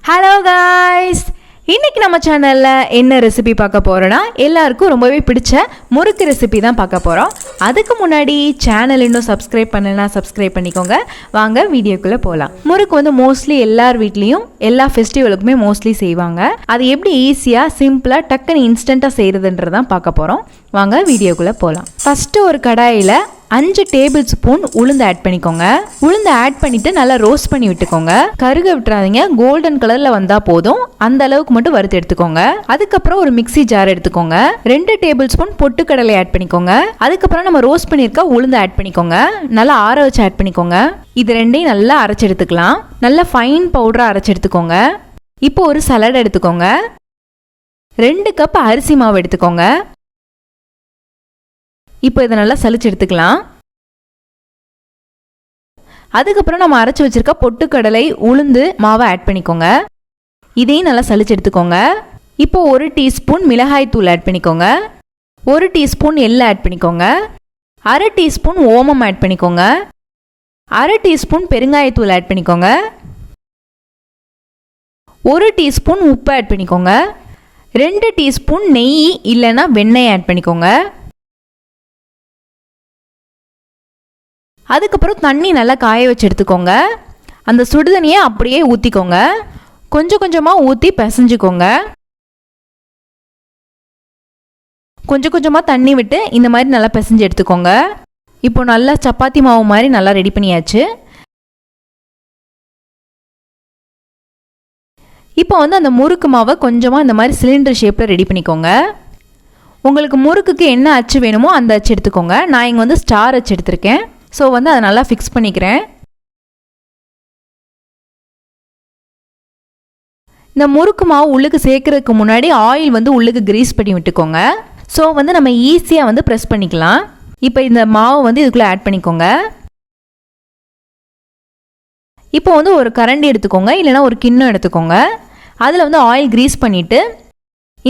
Hello guys, இன்றைக்கி நம்ம சேனலில் என்ன ரெசிபி பார்க்க போகிறோன்னா எல்லாருக்கும் ரொம்பவே பிடிச்ச முறுக்கு ரெசிபி தான் பார்க்க போகிறோம். அதுக்கு முன்னாடி சேனல் இன்னும் சப்ஸ்கிரைப் பண்ணலைன்னா சப்ஸ்கிரைப் பண்ணிக்கோங்க. வாங்க வீடியோக்குள்ளே போகலாம். முறுக்கு வந்து மோஸ்ட்லி எல்லார் வீட்லேயும் எல்லா ஃபெஸ்டிவலுக்குமே மோஸ்ட்லி செய்வாங்க. அது எப்படி ஈஸியாக சிம்பிளாக டக்குன்னு இன்ஸ்டண்ட்டாக செய்கிறதுன்றதான் பார்க்க போகிறோம். வாங்க வீடியோக்குள்ளே போகலாம். ஃபஸ்ட்டு ஒரு கடாயில் 5 டேபிள் ஸ்பூன் உளுந்து ஆட் பண்ணிக்கோங்க. உளுந்து ஆட் பண்ணிட்டு நல்லா ரோஸ்ட் பண்ணி விட்டுக்கோங்க. கருக விட்டுறாதீங்க, கோல்டன் கலர்ல வந்தா போதும். அந்த அளவுக்கு மட்டும் வறுத்து எடுத்துக்கோங்க. அதுக்கப்புறம் ஒரு மிக்ஸி ஜார் எடுத்துக்கோங்க. 2 டேபிள் ஸ்பூன் பொட்டுக்கடலை ஆட் பண்ணிக்கோங்க. அதுக்கப்புறம் நம்ம ரோஸ்ட் பண்ணிருக்க உளுந்து ஆட் பண்ணிக்கோங்க. நல்லா ஆற வச்சு ஆட் பண்ணிக்கோங்க. இது ரெண்டையும் நல்லா அரைச்சு எடுத்துக்கலாம். நல்லா ஃபைன் பவுடரா அரைச்சு எடுத்துக்கோங்க. இப்போ ஒரு சலாட் எடுத்துக்கோங்க. 2 கப் அரிசி மாவு எடுத்துக்கோங்க. இப்போ இதை நல்லா சலிச்சு எடுத்துக்கலாம். அதுக்கப்புறம் நம்ம அரைச்சி வச்சிருக்க பொட்டுக்கடலை உளுந்து மாவை ஆட் பண்ணிக்கோங்க. இதையும் நல்லா சலிச்சு எடுத்துக்கோங்க. இப்போ 1 டீஸ்பூன் மிளகாய் தூள் ஆட் பண்ணிக்கோங்க. 1 டீஸ்பூன் எள்ளு ஆட் பண்ணிக்கோங்க. 1/2 டீஸ்பூன் ஓமம் ஆட் பண்ணிக்கோங்க. 1/2 டீஸ்பூன் பெருங்காயத்தூள் ஆட் பண்ணிக்கோங்க. 1 டீஸ்பூன் உப்பு ஆட் பண்ணிக்கோங்க. 2 டீஸ்பூன் நெய் இல்லைன்னா வெண்ணெய் ஆட் பண்ணிக்கோங்க. அதுக்கப்புறம் தண்ணி நல்லா காய வச்சு எடுத்துக்கோங்க. அந்த சுடுதண்ணியை அப்படியே ஊற்றிக்கோங்க. கொஞ்சம் கொஞ்சமாக ஊற்றி பிசைஞ்சுக்கோங்க. கொஞ்சம் கொஞ்சமாக தண்ணி விட்டு இந்த மாதிரி நல்லா பிசைஞ்சு எடுத்துக்கோங்க. இப்போ நல்லா சப்பாத்தி மாவு மாதிரி நல்லா ரெடி பண்ணியாச்சு. இப்போ வந்து அந்த முறுக்கு மாவை கொஞ்சமாக இந்த மாதிரி சிலிண்டர் ஷேப்பில் ரெடி பண்ணிக்கோங்க. உங்களுக்கு முறுக்குக்கு என்ன அச்சு வேணுமோ அந்த அச்சு எடுத்துக்கோங்க. நான் இங்கே வந்து ஸ்டார் அச்சு எடுத்திருக்கேன். ஸோ வந்து அதை நல்லா ஃபிக்ஸ் பண்ணிக்கிறேன். இந்த முறுக்கு மாவு உள்ளுக்கு சேர்க்கறதுக்கு முன்னாடி ஆயில் வந்து உள்ளுக்கு கிரீஸ் பண்ணி விட்டுக்கோங்க. ஸோ வந்து நம்ம ஈஸியாக வந்து ப்ரெஸ் பண்ணிக்கலாம். இப்போ இந்த மாவு வந்து இதுக்குள்ளே ஆட் பண்ணிக்கோங்க. இப்போ வந்து ஒரு கரண்டி எடுத்துக்கோங்க, இல்லைனா ஒரு கிண்ணம் எடுத்துக்கோங்க. அதில் வந்து ஆயில் கிரீஸ் பண்ணிவிட்டு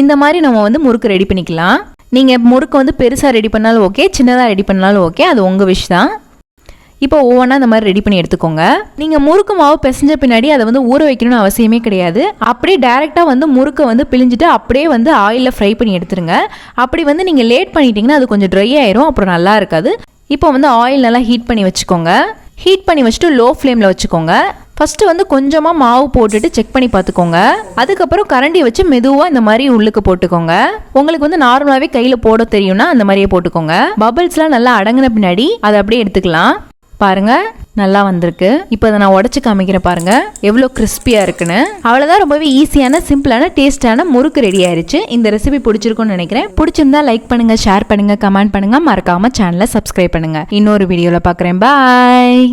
இந்த மாதிரி நம்ம வந்து முறுக்கு ரெடி பண்ணிக்கலாம். நீங்கள் முறுக்கு வந்து பெருசாக ரெடி பண்ணாலும் ஓகே, சின்னதாக ரெடி பண்ணாலும் ஓகே, அது உங்கள் விஷ் தான். இப்போ ஒவ்வொன்றா இந்த மாதிரி ரெடி பண்ணி எடுத்துக்கோங்க. நீங்கள் முறுக்கு மாவு பிசைஞ்ச பின்னாடி அதை வந்து ஊற வைக்கணும்னு அவசியமே கிடையாது. அப்படியே டைரெக்டாக வந்து முறுக்கை வந்து பிழிஞ்சிட்டு அப்படியே வந்து ஆயிலில் ஃப்ரை பண்ணி எடுத்துருங்க. அப்படி வந்து நீங்கள் லேட் பண்ணிட்டீங்கன்னா அது கொஞ்சம் ட்ரை ஆயிரும், அப்புறம் நல்லா இருக்காது. இப்போ வந்து ஆயில் நல்லா ஹீட் பண்ணி வச்சுக்கோங்க. ஹீட் பண்ணி வச்சுட்டு லோ ஃப்ளேமில் வச்சுக்கோங்க. ஃபஸ்ட்டு வந்து கொஞ்சமாக மாவு போட்டுட்டு செக் பண்ணி பார்த்துக்கோங்க. அதுக்கப்புறம் கரண்டி வச்சு மெதுவாக இந்த மாதிரி உள்ளுக்கு போட்டுக்கோங்க. உங்களுக்கு வந்து நார்மலாகவே கையில் போட தெரியும்னா அந்த மாதிரியே போட்டுக்கோங்க. பபிள்ஸ்லாம் நல்லா அடங்கின பின்னாடி அதை அப்படியே எடுத்துக்கலாம். பாருங்க, நல்லா வந்திருக்கு. இப்போ அதை நான் உடச்சி காமிக்கிறேன். பாருங்க எவ்வளோ கிறிஸ்பியாக இருக்குன்னு. அவ்வளோதான், ரொம்பவே ஈஸியான சிம்பிளான டேஸ்டான முறுக்கு ரெடி ஆயிருச்சு. இந்த ரெசிபி பிடிச்சிருக்கும்னு நினைக்கிறேன். பிடிச்சிருந்தா லைக் பண்ணுங்க, ஷேர் பண்ணுங்க, கமெண்ட் பண்ணுங்க, மறக்காம சேனலை சப்ஸ்கிரைப் பண்ணுங்க. இன்னொரு வீடியோவில் பார்க்குறேன். பாய்.